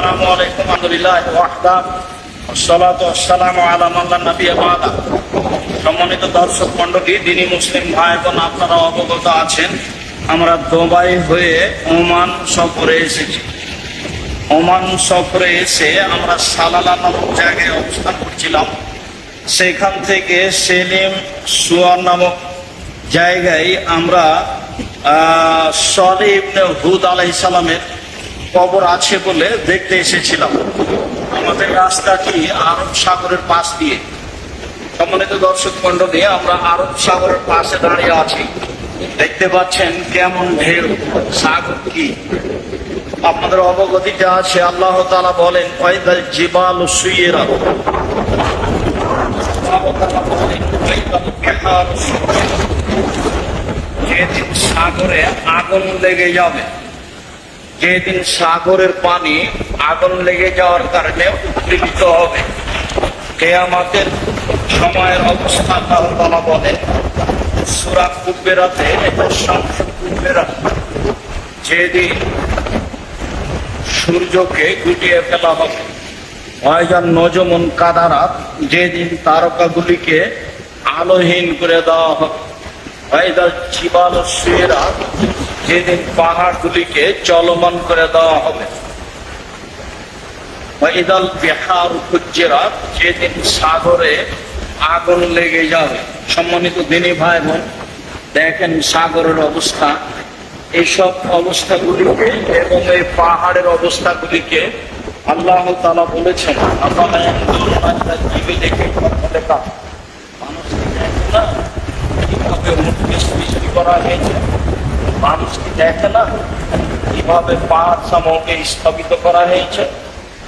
আসসালামু আলাইকুম আলহামদুলিল্লাহ ওয়াহদা ওয়াসসালাতু ওয়াসসালামু আলা মান লা নাবিয়্যা বা'দা। সম্মানিত দর্শক মণ্ডলী, দিনী মুসলিম ভাই বোন, আপনারা অবগত আছেন আমরা দুবাই হয়ে ওমান সফরে এসেছি। ওমান সফরে এসে আমরা সালালা নামক জায়গায় অবস্থান করছিলাম। সেখান থেকে সেলিম সুয়ার নামক জায়গায় আমরা সালেহ ইবনে হুদ আলাইহিস সালামের কবর আছে বলে দেখতে এসেছিলাম। আমাদের রাস্তাটি আরব সাগরের পাশ দিয়ে। সম্মানিত দর্শক মণ্ডলী, আমরা আরব সাগরের পাশে দাঁড়িয়ে আছি। দেখতে পাচ্ছেন কেমন ঢেউ, সাগর কি আপনাদের অবগতিতে আছে। আল্লাহ তাআলা বলেন ওয়াইদাল জিবালু সুইরাত, যেদিন সাগরে আগুন লেগে যাবে, যেদিন সাগরের পানি আগুন লেগে যাওয়ার কারণে উদ্দীপিত হবে, কিয়ামতের সময়ের অবস্থা আল্লাহ তাআলা বলেন সূরা কুব্বেরাতে, যেদিন সূর্যকে গুটিয়ে ফেলা হবে, ওয়াইজান নজমুন কাদারাত, যেদিন তারকাগুলিকে আলোহীন করে দেওয়া হবে, ওয়াইদাল জিবালু সুইরাত, যেদিন পাহাড়গুলিকে চলমান করে দেওয়া হবে, ওয়াইদাল বিহারু ফুজ্জিরাত, যেদিন সাগরে আগুন লেগে যাবে। সম্মানিত দিনী ভাই বোন, দেখেন সাগরের অবস্থা, এইসব অবস্থাগুলিকে এবং এই পাহাড়ের অবস্থাগুলিকে আল্লাহ তাআলা বলেছেন সৃষ্টি করা হয়েছে, মানুষ কি দেখে না কিভাবে পাহাড় সমূহকে স্থাপিত করা হয়েছে?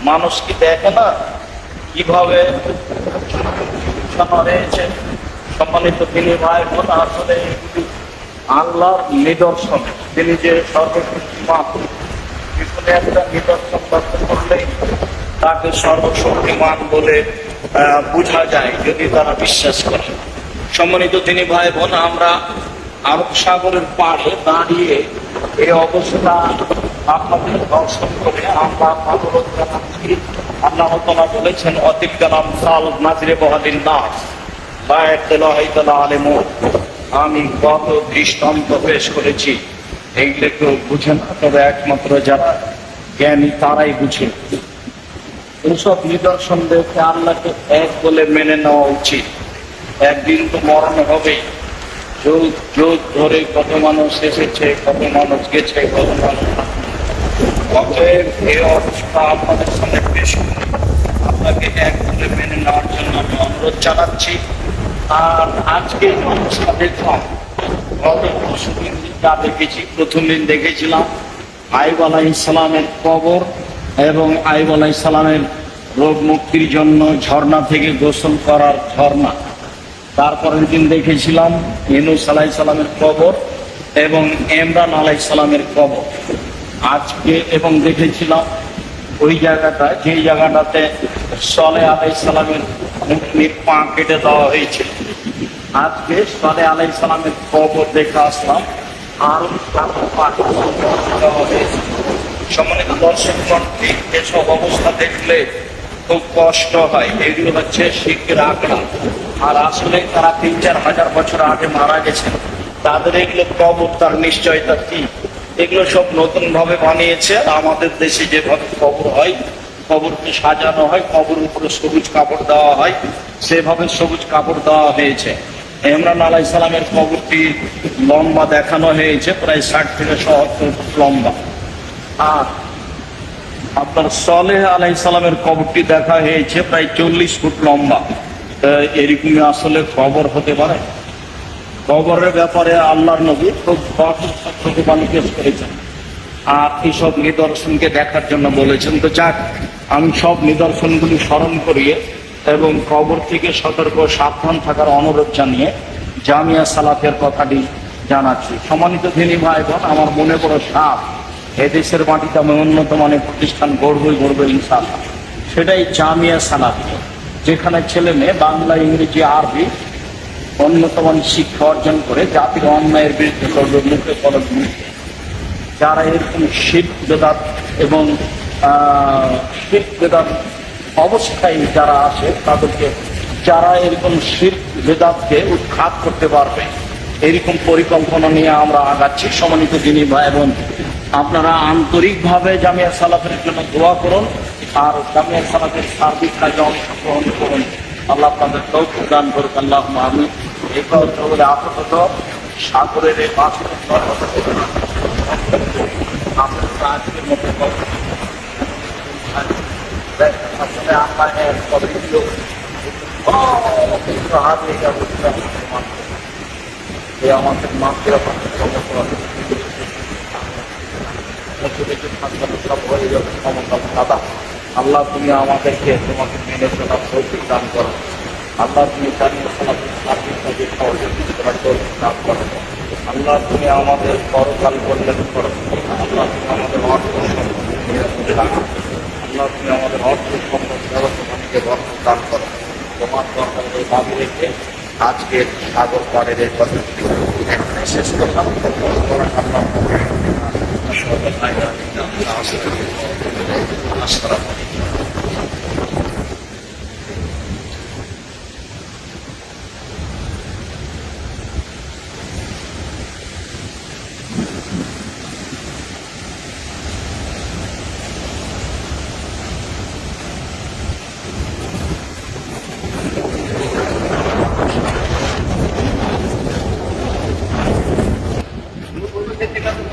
মানুষ কি দেখে না কিভাবে রয়েছে? সম্মানিত তিনি ভাই বোন, আসলে আল্লাহর নিদর্শন। তিনি যে সর্বশক্তিমান, পিছনে একটা নিদর্শন লক্ষ্য করলেই তাকে সর্বশক্তিমান বলে বোঝা যায়, যদি তারা বিশ্বাস করে। সম্মানিত তিনি ভাই বোন, আমরা আরব সাগরের পাড়ে দাঁড়িয়ে এই অবস্থা আপনাদের দর্শন করে আমরা অনুরোধ জানাচ্ছি। আল্লাহ তাআলা বলেছেন অতিকালাম সাল নাজরে বহাদিন নাস বায়তুল্লাহ আলিমুন, আমি কত দৃষ্টান্ত পেশ করেছি, এইগুলো কেউ বুঝে না, তবে একমাত্র যারা জ্ঞানী তারাই বুঝে। এইসব নিদর্শন দেখে আল্লাহকে এক বলে মেনে নেওয়া উচিত। একদিন তো মরণ হবেই। যুগ যুগ ধরে কত মানুষ এসেছে, কত মানুষ গেছে, কত মানুষ। অতএব এই অবস্থা আপনাদের সামনে পেশ করে আপনাকে এক বলে মেনে নেওয়ার জন্য আমি অনুরোধ জানাচ্ছি। আর আজকে অবস্থা দেখলাম, গত পরশুদিন যা দেখেছি, প্রথম দিন দেখেছিলাম আইয়ুব আলাইহিস সালামের কবর এবং আইয়ুব আলাইহিস সালামের রোগ মুক্তির জন্য ঝর্ণা থেকে গোসল করার ঝর্ণা। তারপরের দিন দেখেছিলাম ইউনূস আলাইহিস সালামের কবর এবং ইমরান আলাইহিস সালামের কবর। আজকে এবং দেখেছিলাম ওই জায়গাটা, যে জায়গাটাতে সালেহ আলাইহিস সালামের মুখনির পা কেটে দেওয়া হয়েছে। আজকে সালেহ আলাইহিস সালামের কবর দেখে আসলাম, আর দেওয়া হয়েছে। সম্মানিত দর্শক মণ্ডলী, এসব অবস্থা দেখলে খুব কষ্ট হয়। এগুলো হচ্ছে শিরকের আঁকড়া। আর আসলে তারা ৩-৪ হাজার বছর আগে মারা গেছেন, তাদের এগুলো কবর, তার নিশ্চয়তা কি? এগুলো সব নতুন ভাবে বানিয়েছে। আমাদের দেশে যেভাবে কবর হয়, কবরকে সাজানো হয়, কবর উপরে সবুজ কাপড় দেওয়া হয়, সেভাবে সবুজ কাপড় দেওয়া হয়েছে। ইমরান আলাইহিস সালামের কবরটি লম্বা দেখানো হয়েছে, প্রায় ৬০ থেকে ৭০ ফুট লম্বা। আর আপনার সালেহ আলাইহিস সালামের কবরটি দেখা হয়েছে প্রায় ৪০ ফুট লম্বা। এরকমই আসলে কবর হতে পারে? কবরের ব্যাপারে আল্লাহর নবী খুব সতর্কবাণী পেশ করেছেন, আর এইসব নিদর্শনকে দেখার জন্য বলেছেন। তো যাক, আমি সব নিদর্শনগুলি স্মরণ করিয়ে এবং কবর থেকে সতর্ক সাবধান থাকার অনুরোধ জানিয়ে জামিয়া সালাফের কথাটি জানাচ্ছি। সম্মানিত দিনী ভাই বোন, আমার মনে বড় সাপ, এদেশের মাটিতে আমি উন্নত মানের প্রতিষ্ঠান গড়বই ইনশাআল্লাহ। সেটাই জামিয়া সালাফিয়া, যেখানে ছেলে মেয়ে বাংলা, ইংরেজি, আরবি উন্নত মানের শিক্ষা অর্জন করে জাতির অন্যায়ের বিরুদ্ধে করবে, মুখে কলম মুখে। যারা এরকম শিরক, বিদআত এবং শিরক বেদাত অবস্থায় যারা আছে তাদেরকে, যারা এরকম শিরক বেদাতকে উৎখাত করতে পারবে এরকম পরিকল্পনা নিয়ে আমরা আগাচ্ছি। সম্মানিত দিনী ভাই বোন, আপনারা আন্তরিকভাবে জামিয়া সালাফের জন্য দোয়া করুন আর জামিয়া সালাফের সার্বিক কাজে অংশগ্রহণ করুন। আল্লাহ আপনাদের তৌফিক দান করুন। আল্লাহ আমিন। এই কথা আপাতত সাগরের এই মাছের আজকের মতো আসলে আমরা আমাদের মাছের সব হয়ে যাবে ক্ষমতা দাদা। আল্লাহ তুমি আমাদেরকে তোমাকে মেনে চলার তৌফিক দান করো। আল্লাহ তুমি জানিয়ে দান করো। আল্লাহ তুমি আমাদের পরকাল কল্যাণ করো। আল্লাহ তুমি আমাদের অর্থ আল্লাহ তুমি আমাদের অর্থ সম্পদ ব্যবস্থাকে বরকত দান করো। তোমার দরকারের দাবি রেখে আজকের সাগর পাড়ের এই পদ্ধতি শেষ করলাম। আল্লাহ